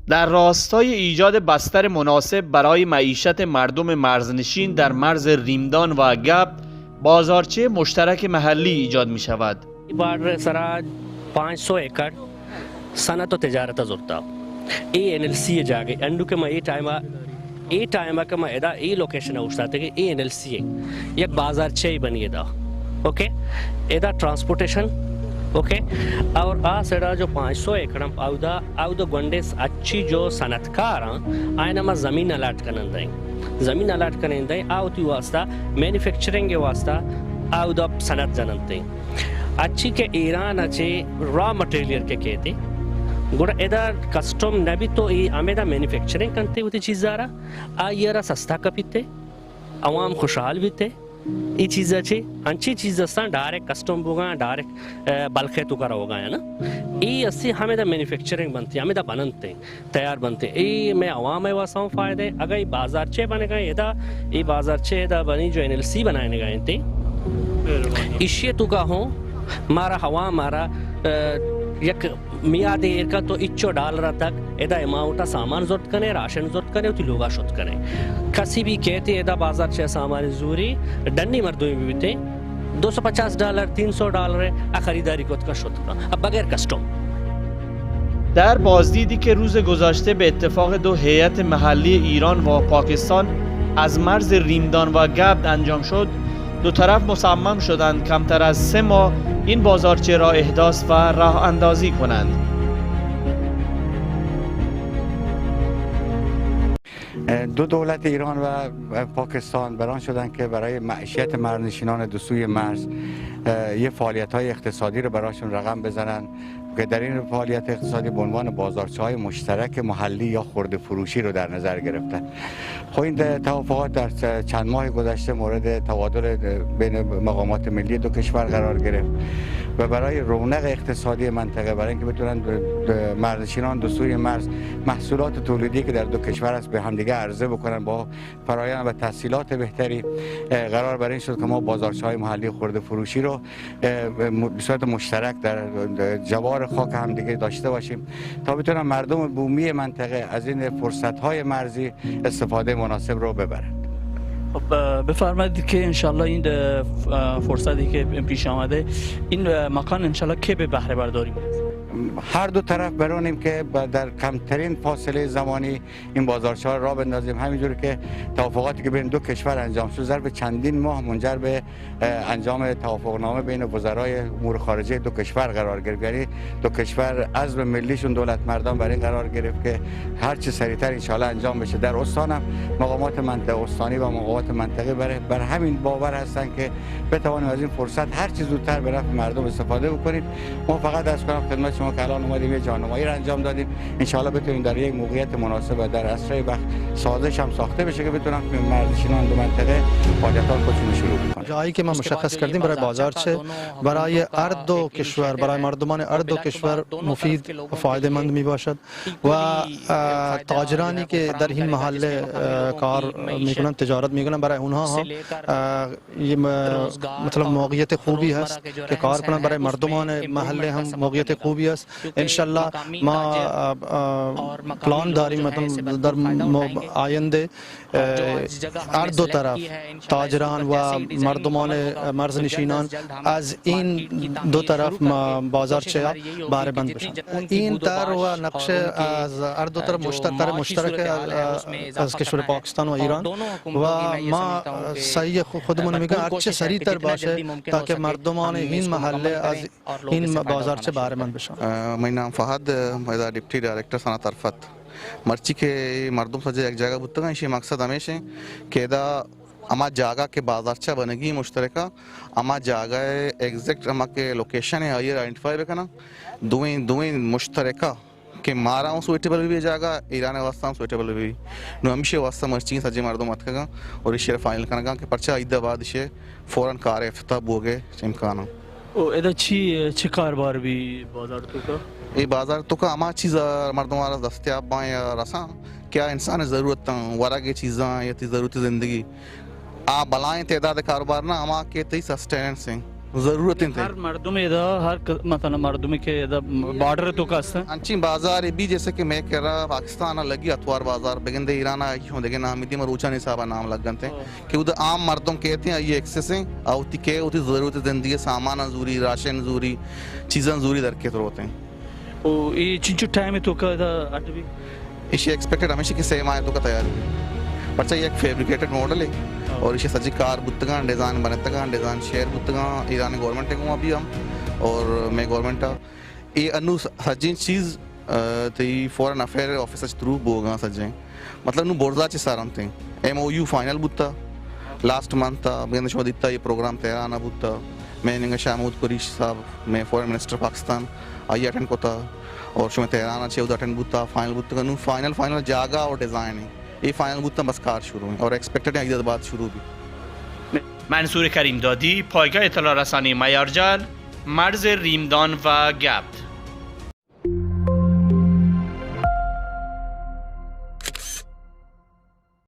در راستای ایجاد بستر مناسب برای معیشت مردم مرزنشین در مرز ریمدان و گبد بازارچه مشترک محلی ایجاد می شود. بار سرا 500 एकड़ सनत और तजारत ज़रूरत ए NLC जागे अंडू के मैं ए टाइम का मैं इधर ए लोकेशन है उससे कि ए NLC एक बाजार चाहिए बनिए दा ओके इधर ट्रांसपोर्टेशन ओके और आ सेड़ा जो 500 एकड़ आउदा गंडेस अच्छी जो सनतकार आए ना मैं ज़मीन अलाट करने दें ज़मीन अलाट करने दें आउती वास्ता मैन्युफैक्चरिंग के वास्ता आउदा सनत जानते अच्छी के ईरान अच्छे रॉ मटेरियल के कहते गुड़ा इधर कस्टम नबी तो ये आमेदा मैन्युफैक्चरिंग करते होती चीज़ ज़ारा आ ये रा सस्ता कपीते आवाम खुशहाल भी थे ये चीज़ अच्छी अच्छी चीज़ अस्ता डायरेक्ट कस्टम होगा डायरेक्ट बल्कि तो करा होगा है ना ये अस्सी हमें दा मैन्युफैक्चरिंग बनती हमें दा बनते तैयार बनते ये मैं आवाम में वासाऊं फ़ायदे अगर ये बाज़ारचे बनेगा ये बाज़ारचे दा बनी जो NLC बनाने गए थे इश्ये तो का हो मारा हवा मारा एक मियादे का तो $1 तक एदा अमाउंट सामान जरूरत करे राशन जरूरत करे उती लोगा शुद्ध करे कसी भी कहते एदा बाजार से सामान जरूरी डन्नी मर्दों भी थे $250 $300 खरीदारी को का शुद्ध का अब बगैर कस्टम در بازدیدی که روز گذشته به اتفاق دو هیئت محلی ایران و پاکستان از مرز ریمدان و گبد انجام شد، دو طرف مصمم شدند کمتر از 3 ماه این بازارچه را احداث و راه اندازی کنند. دو دولت ایران و پاکستان بران شدند که برای معیشت مرزنشینان دو سوی مرز یه فعالیت‌های اقتصادی رو براشون رقم بزنن که در این فعالیت اقتصادی به عنوان بازارچه‌های مشترک محلی یا خرده فروشی رو در نظر گرفتن. خب این توافقات در چند ماه گذشته مورد تبادل بین مقامات ملی دو کشور قرار گرفت و برای رونق اقتصادی منطقه برای اینکه بتونن مرزنشینان دو سوی مرز محصولات تولیدی که در دو کشور است به همدیگه عرضه بکنن با فرآیند و تسهیلات بهتری قرار بر این شد که ما بازارچه‌های محلی خرده فروشی رو به صورت مشترک در جوار خاک همدیگه داشته باشیم تا بتونن مردم بومی منطقه از این فرصت‌های مرزی استفاده مناسب رو ببرند. خب بفرمایید که انشالله این فرصتی که پیش آمده این مکان انشالله که به بهره برداری میرسه؟ هر دو طرف برانیم که در کمترین فاصله زمانی این بازارچه‌ها را بندازیم همینجوری که توافقاتی که بین دو کشور انجام شد ظرف چندین ماه منجر به انجام توافقنامه بین وزرای امور خارجه دو کشور قرار گرفت. یعنی دو کشور عزم ملیشون دولت مردان برای این قرار گرفت که هر چه سریعتر ان شاءالله انجام بشه. در استان هم مقامات منطقه استانی و مقامات منطقه بر همین باور هستن که بتوانیم از این فرصت هر چه زودتر به نفع مردم استفاده بکنیم. ما فقط از کنم خدمت شما که الان اومدیم یه جانمایی را انجام دادیم ان شاءالله بتونیم در یک موقعیت مناسب و در اسرع وقت سازش هم ساخته بشه که بتونن مرزنشینان دو منطقه فعالیت‌های خودشون شروع کنن. جایی که ما مشخص کردیم برای بازارچه برای هر دو کشور برای مردمان هر دو کشور مفید و فایده مند می باشد و تاجرانی که در این محله کار میکنن تجارت میکنن برای اونها هم مثلا موقعیت خوبی هست که کار کنن. برای مردمان محله هم موقعیت خوبی است. انشالله ما پلان داریم مثلا در آینده هر دو طرف تاجران و مردمان مرزنشینان از این دو طرف بازارچه بهره مند بشن. این طرح و نقشه از هر دو طرف مشترک از کشور پاکستان و ایران و ما سعی خودمون میگم هر چه سریعتر باشه تا که مردمان این محله از این بازارچه بهره مند بشن. mein naam Fahad, मैं डिप्टी डायरेक्टर सनत अरफत मर्ची के मर्दों से एक जगह बुतगा इसी मकसद हमेशा कि दा अमा जागा के बाजारचा बनेगी मुश्तरका अमा जागा एग्जैक्ट अमा के लोकेशन है ये आइडेंटिफाई करना दुई मुश्तरका कि मारा हूँ सुइटेबल भी जागा ईरान वास्ता सुइटेबल भी नो हमेशा वास्ता मर्ची सजे मर्दों मत का और इस शेर फाइनल करना कि पर्चा इधर बाद इसे फौरन कार इफ्ताह बोगे इम्कान ओ इधर ची कारोबार भी बाजार तो का ये बाजार तो का अमा चीज़ मर्दों वाला दस्तियाब बाएं रसा क्या इंसान ज़रूरत वरा की चीज़ां या ती ज़रूरत ज़िंदगी आ बलाएं तेदाद कारोबार ना अमा के ती सस्टेनेंस हैं ज़रूरतें थे हर मर्दम इदा हर मतलब मर्दम के इदा बॉर्डर तो का है अंची बाजार ये भी जैसे कि मैं कह रहा पाकिस्तान लगी अतवार बाजार बेगंदे ईरान आई हो देखे नाम इतनी मरूचा नहीं साहब नाम लग गए कि उधर आम मर्दों कहते हैं ये एक्सेस हैं आउती के उती ज़रूरत ज़िंदगी सामान ज़रूरी राशन ज़रूरी चीज़ें ज़रूरी दरके तो होते हैं ओ ये चिंचु टाइम तो का इदा अटवी इसे एक्सपेक्टेड हमेशा कि सेम आए तो का तैयार पर चाहिए एक फैब्रिकेटेड मॉडल है और इसे सजी कार बुतगा डिज़ाइन बनतगा डिज़ाइन शेयर बुतगा ईरान गवर्नमेंट है अभी हम और मैं गवर्नमेंट ये अनु सजी चीज़ ती फॉरेन अफेयर ऑफिस थ्रू बोगा सजें मतलब नु बोर्जा चे सारम थे MOU फाइनल बुत्ता लास्ट मंथ था बेंद शो दिता ये प्रोग्राम तैयार ना बुत्ता मैं निंगा शामूद कुरीश साहब मैं foreign minister Pakistan I attend कोता और शो में तैयार चे उधर अटेंड बुत्ता फाइनल बुत्ता नु फाइनल जागा और डिज़ाइन है ये फाइनल बुत्ता बस कार शुरू है और एक्सपेक्टेड है इधर बात शुरू भी منصور کریم دادی، پایگاه اطلاع رسانی معیارجل، مرز ریمدان و گبد.